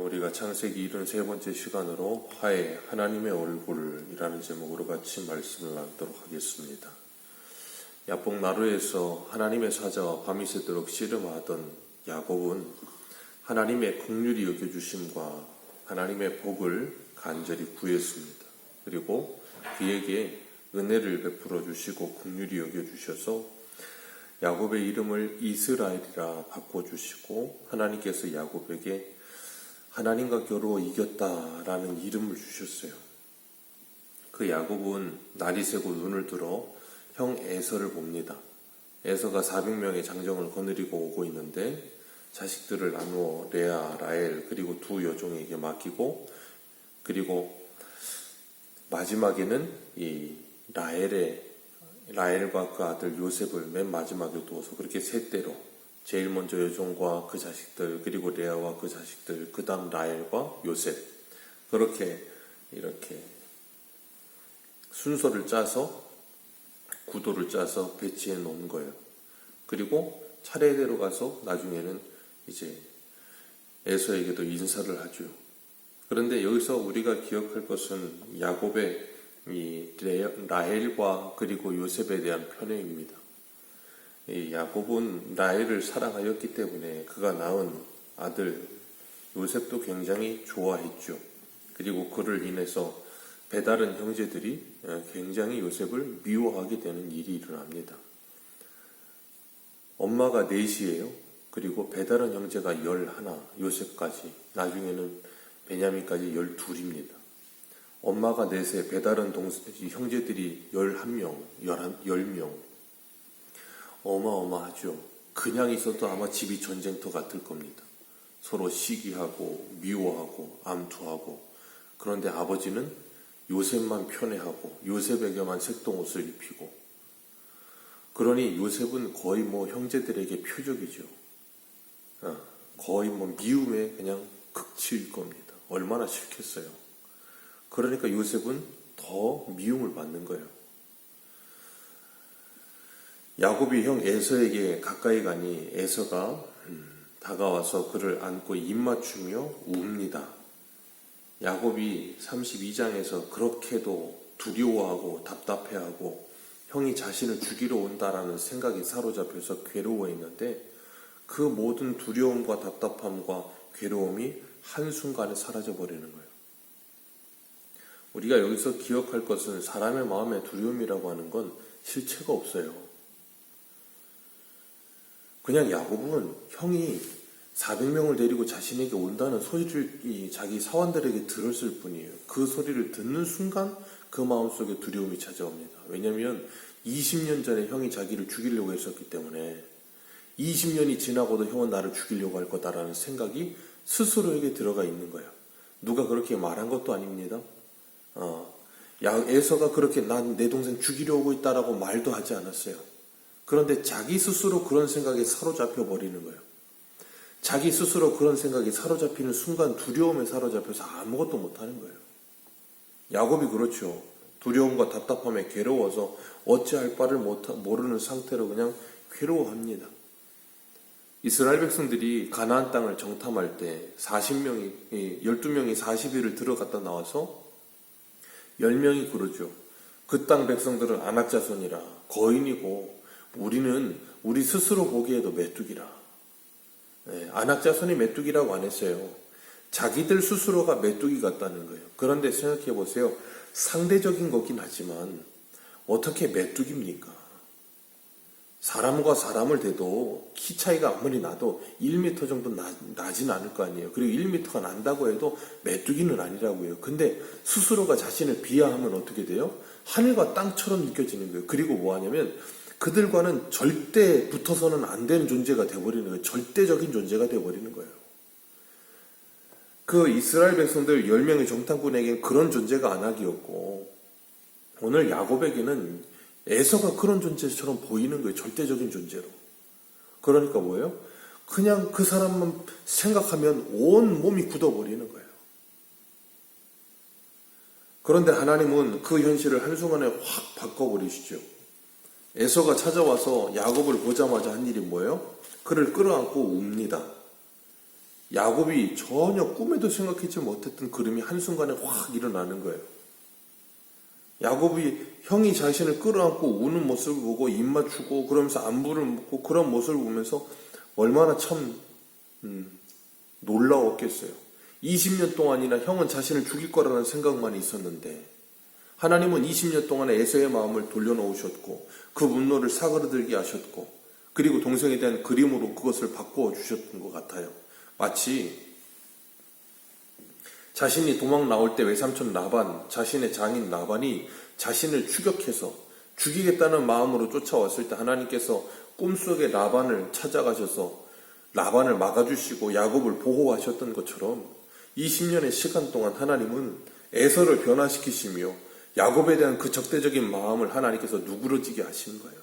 우리가 창세기 73번째 시간으로 화해 하나님의 얼굴이라는 제목으로 같이 말씀을 나누도록 하겠습니다. 야복 나루에서 하나님의 사자와 밤이 새도록 씨름하던 야곱은 하나님의 긍휼히 여겨주심과 하나님의 복을 간절히 구했습니다. 그리고 그에게 은혜를 베풀어 주시고 긍휼히 여겨주셔서 야곱의 이름을 이스라엘이라 바꿔주시고 하나님께서 야곱에게 하나님과 겨루어 이겼다라는 이름을 주셨어요. 그 야곱은 날이 새고 눈을 들어 형 에서를 봅니다. 에서가 400명의 장정을 거느리고 오고 있는데 자식들을 나누어 레아, 라헬 그리고 두 여종에게 맡기고 그리고 마지막에는 이 라헬과 그 아들 요셉을 맨 마지막에 두어서 그렇게 세 대로 제일 먼저 여종과 그 자식들 그리고 레아와 그 자식들 그 다음 라헬과 요셉 그렇게 이렇게 순서를 짜서 구도를 짜서 배치해 놓은 거예요. 그리고 차례대로 가서 나중에는 이제 에서에게도 인사를 하죠. 그런데 여기서 우리가 기억할 것은 야곱의 이 라헬과 그리고 요셉에 대한 편애입니다. 이 야곱은 라헬을 사랑하였기 때문에 그가 낳은 아들 요셉도 굉장히 좋아했죠. 그리고 그를 인해서 배다른 형제들이 굉장히 요셉을 미워하게 되는 일이 일어납니다. 엄마가 넷이에요. 그리고 배다른 형제가 11, 요셉까지 나중에는 베냐민까지 12입니다. 엄마가 넷에 배다른 형제들이 11명, 10명. 어마어마하죠. 그냥 있어도 아마 집이 전쟁터 같을 겁니다. 서로 시기하고 미워하고 암투하고. 그런데 아버지는 요셉만 편애하고 요셉에게만 색동옷을 입히고. 그러니 요셉은 거의 형제들에게 표적이죠. 거의 미움의 그냥 극치일 겁니다. 얼마나 싫겠어요. 그러니까 요셉은 더 미움을 받는 거예요. 야곱이 형 에서에게 가까이 가니 에서가 다가와서 그를 안고 입맞추며 웁니다. 야곱이 32장에서 그렇게도 두려워하고 답답해하고 형이 자신을 죽이러 온다라는 생각이 사로잡혀서 괴로워했는데 그 모든 두려움과 답답함과 괴로움이 한순간에 사라져버리는 거예요. 우리가 여기서 기억할 것은 사람의 마음의 두려움이라고 하는 건 실체가 없어요. 그냥 야곱은 형이 400명을 데리고 자신에게 온다는 소리를 자기 사원들에게 들었을 뿐이에요. 그 소리를 듣는 순간 그 마음속에 두려움이 찾아옵니다. 왜냐하면 20년 전에 형이 자기를 죽이려고 했었기 때문에 20년이 지나고도 형은 나를 죽이려고 할 거다라는 생각이 스스로에게 들어가 있는 거예요. 누가 그렇게 말한 것도 아닙니다. 에서가 그렇게 난 내 동생 죽이려 오고 있다라고 말도 하지 않았어요. 그런데 자기 스스로 그런 생각에 사로잡혀 버리는 거예요. 자기 스스로 그런 생각이 사로잡히는 순간 두려움에 사로잡혀서 아무것도 못하는 거예요. 야곱이 그렇죠. 두려움과 답답함에 괴로워서 어찌할 바를 모르는 상태로 그냥 괴로워합니다. 이스라엘 백성들이 가나안 땅을 정탐할 때 12명이 40일을 들어갔다 나와서 10명이 그러죠. 그 땅 백성들은 아낙 자손이라 거인이고 우리는 우리 스스로 보기에도 메뚜기라. 아낙 자손이 메뚜기라고 안 했어요. 자기들 스스로가 메뚜기 같다는 거예요. 그런데 생각해 보세요. 상대적인 거긴 하지만 어떻게 메뚜기입니까? 사람과 사람을 대도 키 차이가 아무리 나도 1m 정도 나진 않을 거 아니에요. 그리고 1m가 난다고 해도 메뚜기는 아니라고요. 근데 스스로가 자신을 비하하면 어떻게 돼요? 하늘과 땅처럼 느껴지는 거예요. 그리고 뭐 하냐면 그들과는 절대 붙어서는 안 되는 존재가 되어버리는 거예요. 절대적인 존재가 되어버리는 거예요. 그 이스라엘 백성들 10명의 정탐꾼에게는 그런 존재가 아낙이었고 오늘 야곱에게는 에서가 그런 존재처럼 보이는 거예요. 절대적인 존재로. 그러니까 뭐예요? 그냥 그 사람만 생각하면 온 몸이 굳어버리는 거예요. 그런데 하나님은 그 현실을 한순간에 확 바꿔버리시죠. 에서가 찾아와서 야곱을 보자마자 한 일이 뭐예요? 그를 끌어안고 웁니다. 야곱이 전혀 꿈에도 생각하지 못했던 그림이 한순간에 확 일어나는 거예요. 야곱이 형이 자신을 끌어안고 우는 모습을 보고 입 맞추고 그러면서 안부를 묻고 그런 모습을 보면서 얼마나 참 놀라웠겠어요. 20년 동안이나 형은 자신을 죽일 거라는 생각만 있었는데 하나님은 20년 동안에 에서의 마음을 돌려놓으셨고 그 분노를 사그러들게 하셨고 그리고 동생에 대한 그림으로 그것을 바꾸어 주셨던 것 같아요. 마치 자신이 도망 나올 때 외삼촌 라반, 자신의 장인 라반이 자신을 추격해서 죽이겠다는 마음으로 쫓아왔을 때 하나님께서 꿈속에 라반을 찾아가셔서 라반을 막아주시고 야곱을 보호하셨던 것처럼 20년의 시간 동안 하나님은 에서를 변화시키시며 야곱에 대한 그 적대적인 마음을 하나님께서 누그러지게 하신 거예요.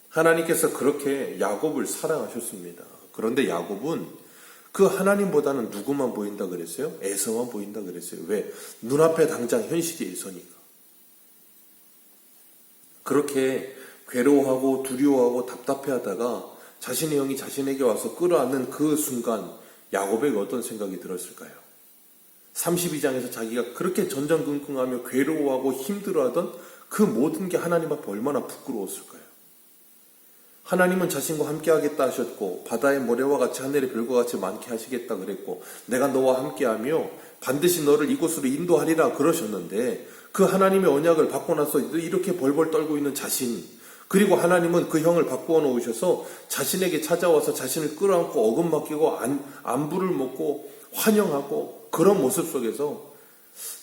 하나님께서 그렇게 야곱을 사랑하셨습니다. 그런데 야곱은 그 하나님보다는 누구만 보인다 그랬어요? 에서만 보인다 그랬어요. 왜? 눈앞에 당장 현실이 에서니까. 그렇게 괴로워하고 두려워하고 답답해하다가 자신의 형이 자신에게 와서 끌어안는 그 순간 야곱에게 어떤 생각이 들었을까요? 32장에서 자기가 그렇게 전전긍긍하며 괴로워하고 힘들어하던 그 모든 게 하나님 앞에 얼마나 부끄러웠을까요? 하나님은 자신과 함께 하겠다 하셨고 바다의 모래와 같이 하늘의 별과 같이 많게 하시겠다 그랬고 내가 너와 함께하며 반드시 너를 이곳으로 인도하리라 그러셨는데 그 하나님의 언약을 받고 나서 이렇게 벌벌 떨고 있는 자신, 그리고 하나님은 그 형을 바꾸어 놓으셔서 자신에게 찾아와서 자신을 끌어안고 어금 맡기고 안부를 묻고 환영하고 그런 모습 속에서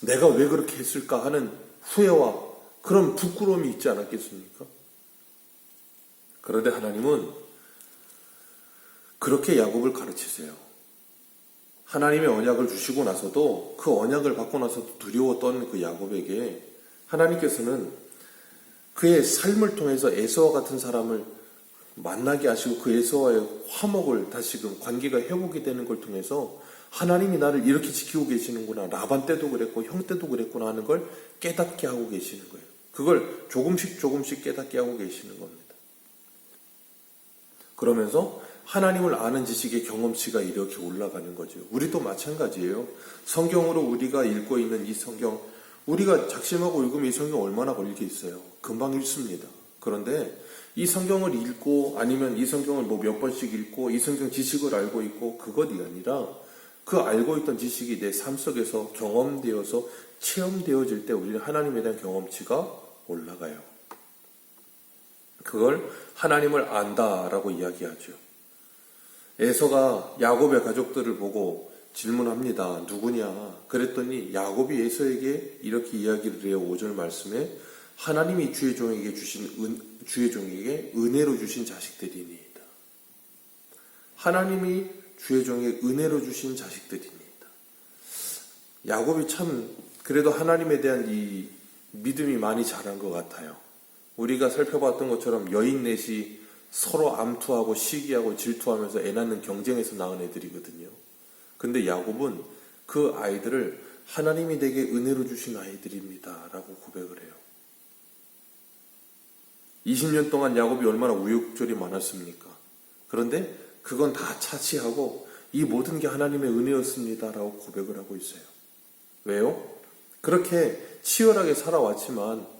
내가 왜 그렇게 했을까 하는 후회와 그런 부끄러움이 있지 않았겠습니까? 그런데 하나님은 그렇게 야곱을 가르치세요. 하나님의 언약을 주시고 나서도 그 언약을 받고 나서도 두려웠던 그 야곱에게 하나님께서는 그의 삶을 통해서 에서와 같은 사람을 만나게 하시고 그 에서와의 화목을 다시금 관계가 회복이 되는 걸 통해서 하나님이 나를 이렇게 지키고 계시는구나, 라반 때도 그랬고 형 때도 그랬구나 하는 걸 깨닫게 하고 계시는 거예요. 그걸 조금씩 깨닫게 하고 계시는 겁니다. 그러면서 하나님을 아는 지식의 경험치가 이렇게 올라가는 거죠. 우리도 마찬가지예요. 성경으로 우리가 읽고 있는 이 성경, 우리가 작심하고 읽으면 이 성경 얼마나 걸리겠어요? 금방 읽습니다. 그런데 이 성경을 읽고 아니면 이 성경을 뭐 몇 번씩 읽고 이 성경 지식을 알고 있고 그것이 아니라 그 알고 있던 지식이 내 삶 속에서 경험되어서 체험되어질 때 우리는 하나님에 대한 경험치가 올라가요. 그걸 하나님을 안다라고 이야기하죠. 에서가 야곱의 가족들을 보고 질문합니다. 누구냐? 그랬더니 야곱이 에서에게 이렇게 이야기를 해요. 5절 말씀에 하나님이 주의 종에게 은혜로 주신 자식들이니이다. 하나님이 주의 종에게 은혜로 주신 자식들이니이다. 야곱이 참 그래도 하나님에 대한 이 믿음이 많이 자란 것 같아요. 우리가 살펴봤던 것처럼 여인 넷이 서로 암투하고 시기하고 질투하면서 애 낳는 경쟁에서 낳은 애들이거든요. 근데 야곱은 그 아이들을 하나님이 내게 은혜로 주신 아이들입니다 라고 고백을 해요. 20년 동안 야곱이 얼마나 우여곡절이 많았습니까? 그런데 그건 다 차치하고 이 모든 게 하나님의 은혜였습니다 라고 고백을 하고 있어요. 왜요? 그렇게 치열하게 살아왔지만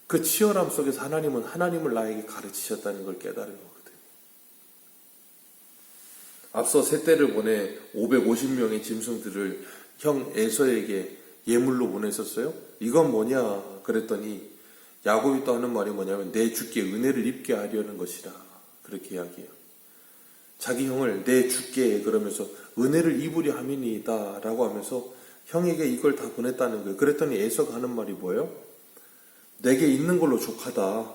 그 치열함 속에서 하나님은 하나님을 나에게 가르치셨다는 걸 깨달은 거거든요. 앞서 세 떼를 보내 550명의 짐승들을 형 에서에게 예물로 보냈었어요. 이건 뭐냐 그랬더니 야곱이 또 하는 말이 뭐냐면 내 주께 은혜를 입게 하려는 것이라 그렇게 이야기해요. 자기 형을 내 주께 그러면서 은혜를 입으려 함이니이다 라고 하면서 형에게 이걸 다 보냈다는 거예요. 그랬더니 에서가 하는 말이 뭐예요? 내게 있는 걸로 족하다.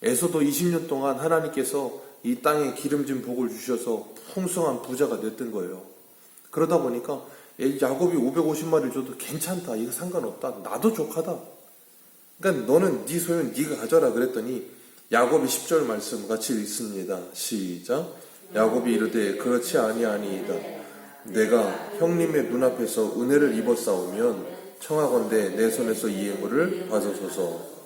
에서도 20년 동안 하나님께서 이 땅에 기름진 복을 주셔서 풍성한 부자가 됐던 거예요. 그러다 보니까 야곱이 550마리를 줘도 괜찮다. 이거 상관없다. 나도 족하다. 그러니까 너는 네 소유는 네가 가져라 그랬더니 야곱이 10절 말씀 같이 읽습니다. 시작. 야곱이 이르되 그렇지 아니하니이다. 내가 형님의 눈앞에서 은혜를 입었사오면 청하건대 내 손에서 이 예물을 받으소서.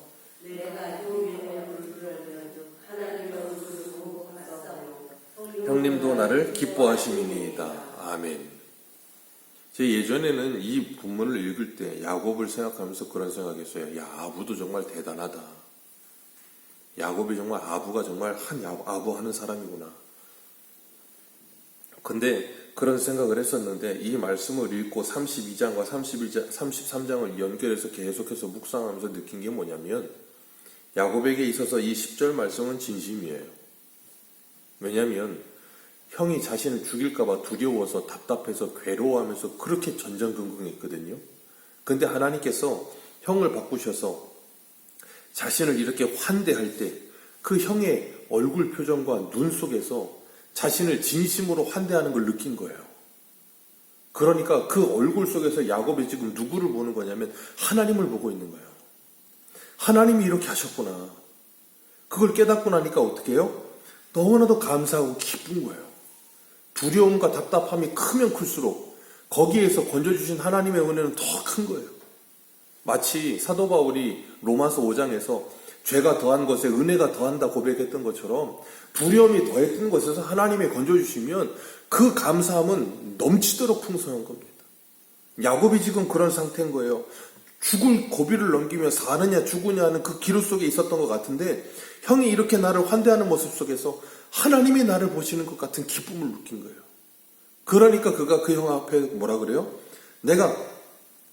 하느님도 나를 기뻐하심이니이다. 아멘. 제 예전에는 이 본문을 읽을 때 야곱을 생각하면서 그런 생각했어요. 야, 아부도 정말 대단하다. 야곱이 정말 아부가 정말 한 아부 하는 사람이구나. 근데 그런 생각을 했었는데 이 말씀을 읽고 32장과 33장을 연결해서 계속해서 묵상하면서 느낀 게 뭐냐면 야곱에게 있어서 이 10절 말씀은 진심이에요. 왜냐하면 형이 자신을 죽일까봐 두려워서 답답해서 괴로워하면서 그렇게 전전긍긍했거든요. 근데 하나님께서 형을 바꾸셔서 자신을 이렇게 환대할 때 그 형의 얼굴 표정과 눈 속에서 자신을 진심으로 환대하는 걸 느낀 거예요. 그러니까 그 얼굴 속에서 야곱이 지금 누구를 보는 거냐면 하나님을 보고 있는 거예요. 하나님이 이렇게 하셨구나. 그걸 깨닫고 나니까 어떻게 해요? 너무나도 감사하고 기쁜 거예요. 두려움과 답답함이 크면 클수록 거기에서 건져주신 하나님의 은혜는 더 큰 거예요. 마치 사도 바울이 로마서 5장에서 죄가 더한 것에 은혜가 더한다 고백했던 것처럼 두려움이 더했던 것에서 하나님이 건져주시면 그 감사함은 넘치도록 풍성한 겁니다. 야곱이 지금 그런 상태인 거예요. 죽을 고비를 넘기며 사느냐 죽으냐 하는 그 기로 속에 있었던 것 같은데 형이 이렇게 나를 환대하는 모습 속에서 하나님이 나를 보시는 것 같은 기쁨을 느낀 거예요. 그러니까 그가 그 형 앞에 뭐라 그래요? 내가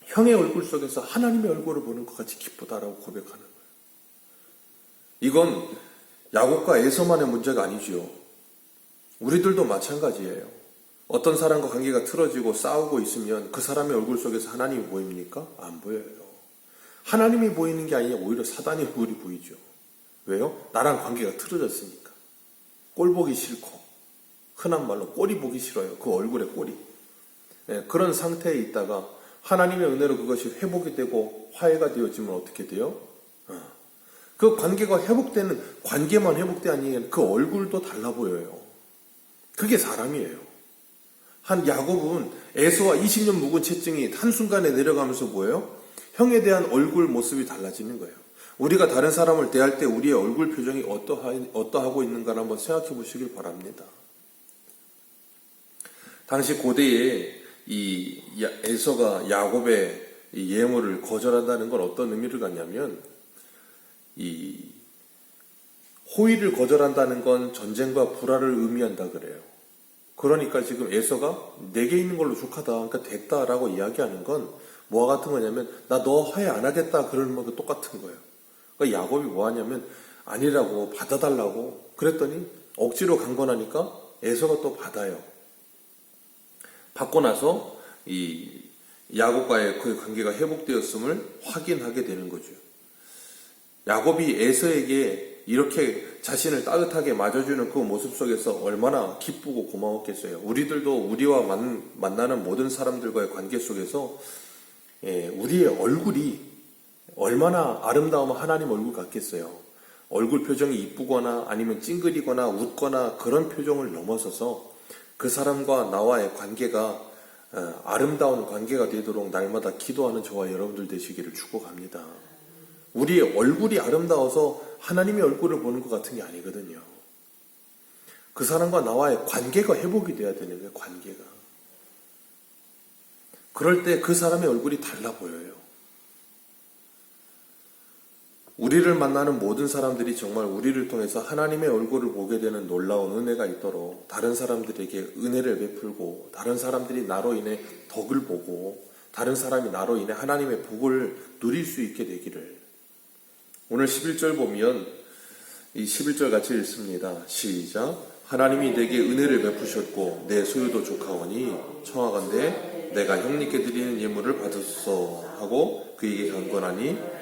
형의 얼굴 속에서 하나님의 얼굴을 보는 것 같이 기쁘다라고 고백하는 거예요. 이건 야곱과 에서만의 문제가 아니지요. 우리들도 마찬가지예요. 어떤 사람과 관계가 틀어지고 싸우고 있으면 그 사람의 얼굴 속에서 하나님이 보입니까? 안 보여요. 하나님이 보이는 게 아니라 오히려 사단의 얼굴이 보이죠. 왜요? 나랑 관계가 틀어졌으니까. 꼴 보기 싫고 흔한 말로 꼴이 보기 싫어요. 그 얼굴의 꼴이. 그런 상태에 있다가 하나님의 은혜로 그것이 회복이 되고 화해가 되어지면 어떻게 돼요? 그 관계가 회복되는 관계만 회복돼 아니면 그 얼굴도 달라 보여요. 그게 사람이에요. 한 야곱은 에서와 20년 묵은 채증이 한순간에 내려가면서 뭐예요? 형에 대한 얼굴 모습이 달라지는 거예요. 우리가 다른 사람을 대할 때 우리의 얼굴 표정이 어떠하고 있는가를 한번 생각해 보시길 바랍니다. 당시 고대에 이 에서가 야곱의 예물을 거절한다는 건 어떤 의미를 갖냐면 이 호의를 거절한다는 건 전쟁과 불화를 의미한다 그래요. 그러니까 지금 에서가 내게 있는 걸로 족하다, 그러니까 됐다라고 이야기하는 건 뭐와 같은 거냐면 나 너 화해 안 하겠다 그러는 것도 똑같은 거예요. 그러니까 야곱이 뭐 하냐면 아니라고 받아달라고 그랬더니 억지로 강권하니까 에서가 또 받아요. 받고 나서 이 야곱과의 그 관계가 회복되었음을 확인하게 되는 거죠. 야곱이 에서에게 이렇게 자신을 따뜻하게 맞아주는 그 모습 속에서 얼마나 기쁘고 고마웠겠어요. 우리들도 우리와 만나는 모든 사람들과의 관계 속에서 우리의 얼굴이 얼마나 아름다우면 하나님 얼굴 같겠어요. 얼굴 표정이 이쁘거나 아니면 찡그리거나 웃거나 그런 표정을 넘어서서 그 사람과 나와의 관계가 아름다운 관계가 되도록 날마다 기도하는 저와 여러분들 되시기를 축복합니다. 우리의 얼굴이 아름다워서 하나님의 얼굴을 보는 것 같은 게 아니거든요. 그 사람과 나와의 관계가 회복이 돼야 되는 거예요. 관계가. 그럴 때 그 사람의 얼굴이 달라 보여요. 우리를 만나는 모든 사람들이 정말 우리를 통해서 하나님의 얼굴을 보게 되는 놀라운 은혜가 있도록 다른 사람들에게 은혜를 베풀고 다른 사람들이 나로 인해 덕을 보고 다른 사람이 나로 인해 하나님의 복을 누릴 수 있게 되기를. 오늘 11절 보면 이 11절 같이 읽습니다. 시작. 하나님이 내게 은혜를 베푸셨고 내 소유도 족하오니 청하건대 내가 형님께 드리는 예물을 받았소 하고 그에게 강권하니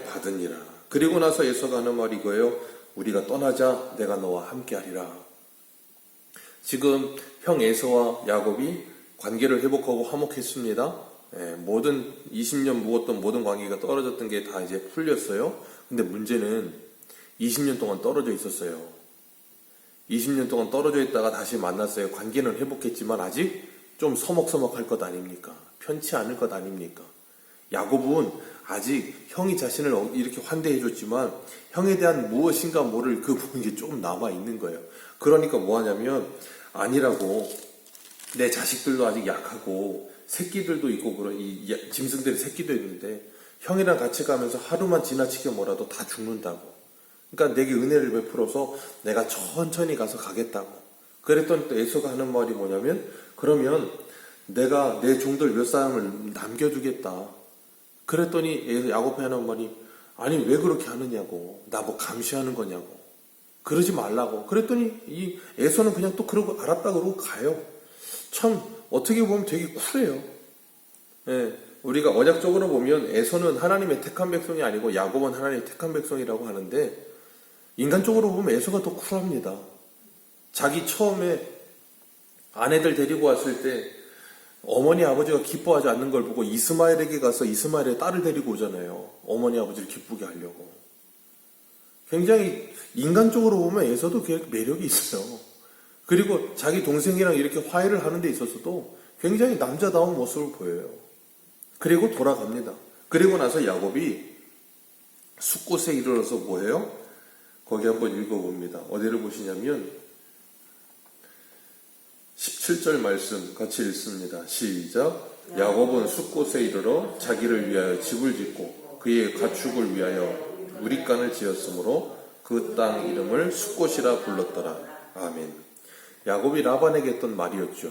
받으니라. 그리고 나서 에서가 하는 말이 이거예요. 우리가 떠나자 내가 너와 함께하리라. 지금 형 에서와 야곱이 관계를 회복하고 화목했습니다. 모든 20년 묵었던 모든 관계가 떨어졌던 게 다 이제 풀렸어요. 근데 문제는 20년 동안 떨어져 있었어요. 20년 동안 떨어져 있다가 다시 만났어요. 관계는 회복했지만 아직 좀 서먹서먹할 것 아닙니까? 편치 않을 것 아닙니까? 야곱은 아직 형이 자신을 이렇게 환대해줬지만 형에 대한 무엇인가 모를 그 부분이 조금 남아있는 거예요. 그러니까 뭐 하냐면, 아니라고, 내 자식들도 아직 약하고 새끼들도 있고 그런 이 짐승들의 새끼도 있는데 형이랑 같이 가면서 하루만 지나치게 뭐라도 다 죽는다고. 그러니까 내게 은혜를 베풀어서 내가 천천히 가서 가겠다고. 그랬더니 또 에서가 하는 말이 뭐냐면, 그러면 내가 내 종들 몇 사람을 남겨두겠다. 그랬더니 야곱이 하는 말이, 아니 왜 그렇게 하느냐고. 나 뭐 감시하는 거냐고. 그러지 말라고. 그랬더니 이 에서는 그냥 또 그러고 알았다 그러고 가요. 참 어떻게 보면 되게 쿨해요. 예, 우리가 언약적으로 보면 에서는 하나님의 택한 백성이 아니고 야곱은 하나님의 택한 백성이라고 하는데, 인간적으로 보면 에서가 더 쿨합니다. 자기 처음에 아내들 데리고 왔을 때 어머니 아버지가 기뻐하지 않는 걸 보고 이스마엘에게 가서 이스마엘의 딸을 데리고 오잖아요. 어머니 아버지를 기쁘게 하려고. 굉장히 인간적으로 보면 에서도 매력이 있어요. 그리고 자기 동생이랑 이렇게 화해를 하는 데 있어서도 굉장히 남자다운 모습을 보여요. 그리고 돌아갑니다. 그리고 나서 야곱이 숫곳에 이르러서 뭐예요? 거기 한번 읽어봅니다. 어디를 보시냐면 17절 말씀 같이 읽습니다. 시작. 야곱은 숫곳에 이르러 자기를 위하여 집을 짓고 그의 가축을 위하여 우리간을 지었으므로 그 땅 이름을 숫곳이라 불렀더라. 아멘. 야곱이 라반에게 했던 말이었죠.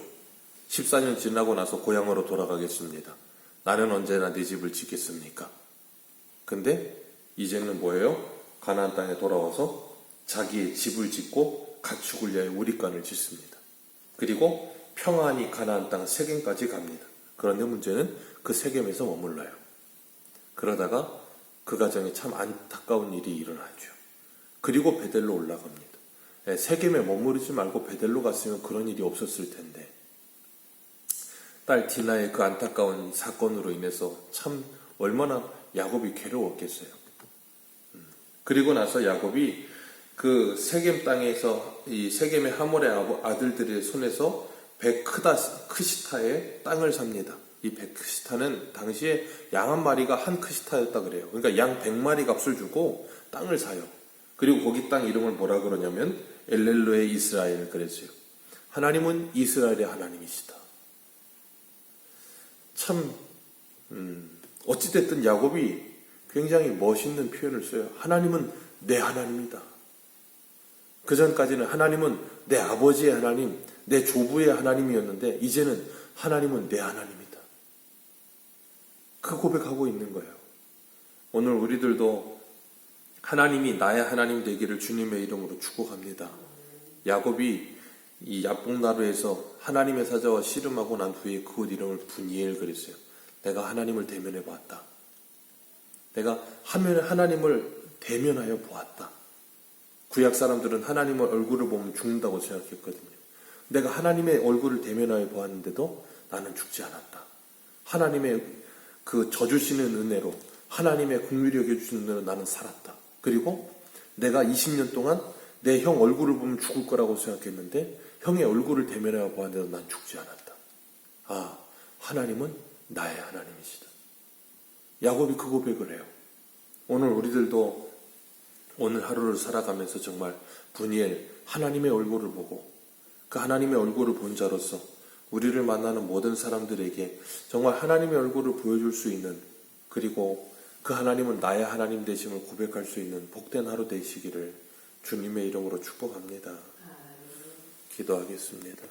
14년 지나고 나서 고향으로 돌아가겠습니다. 나는 언제나 네 집을 짓겠습니까? 근데 이제는 뭐예요? 가나안 땅에 돌아와서 자기의 집을 짓고 가축을 위하여 우리간을 짓습니다. 그리고 평안히 가나안 땅 세겜까지 갑니다. 그런데 문제는 그 세겜에서 머물러요. 그러다가 그 가정에 참 안타까운 일이 일어나죠. 그리고 베델로 올라갑니다. 세겜에 머무르지 말고 베델로 갔으면 그런 일이 없었을 텐데, 딸 디나의 그 안타까운 사건으로 인해서 참 얼마나 야곱이 괴로웠겠어요. 그리고 나서 야곱이 그 세겜 땅에서 이 세겜의 하몰의 아들들의 손에서 크시타의 땅을 삽니다. 이 크시타는 당시에 양 한 마리가 한 크시타였다 그래요. 그러니까 양 100마리 값을 주고 땅을 사요. 그리고 거기 땅 이름을 뭐라 그러냐면 엘렐로의 이스라엘 그랬어요. 하나님은 이스라엘의 하나님이시다. 참 어찌됐든 야곱이 굉장히 멋있는 표현을 써요. 하나님은 내 하나님이다. 그 전까지는 하나님은 내 아버지의 하나님, 내 조부의 하나님이었는데 이제는 하나님은 내 하나님이다. 그 고백하고 있는 거예요. 오늘 우리들도 하나님이 나의 하나님 되기를 주님의 이름으로 축복합니다. 야곱이 이 야복나루에서 하나님의 사자와 씨름하고 난 후에 그곳 이름을 분이엘 그랬어요. 내가 하나님을 대면해 보았다. 내가 하나님을 대면하여 보았다. 구약 사람들은 하나님의 얼굴을 보면 죽는다고 생각했거든요. 내가 하나님의 얼굴을 대면하여 보았는데도 나는 죽지 않았다. 하나님의 그 져주시는 은혜로, 하나님의 긍휼히 여겨주시는 은혜로 나는 살았다. 그리고 내가 20년 동안 내 형 얼굴을 보면 죽을 거라고 생각했는데 형의 얼굴을 대면하여 보았는데도 난 죽지 않았다. 아, 하나님은 나의 하나님이시다. 야곱이 그 고백을 해요. 오늘 우리들도 오늘 하루를 살아가면서 정말 분이엘 하나님의 얼굴을 보고 그 하나님의 얼굴을 본 자로서 우리를 만나는 모든 사람들에게 정말 하나님의 얼굴을 보여줄 수 있는, 그리고 그 하나님은 나의 하나님 되심을 고백할 수 있는 복된 하루 되시기를 주님의 이름으로 축복합니다. 기도하겠습니다.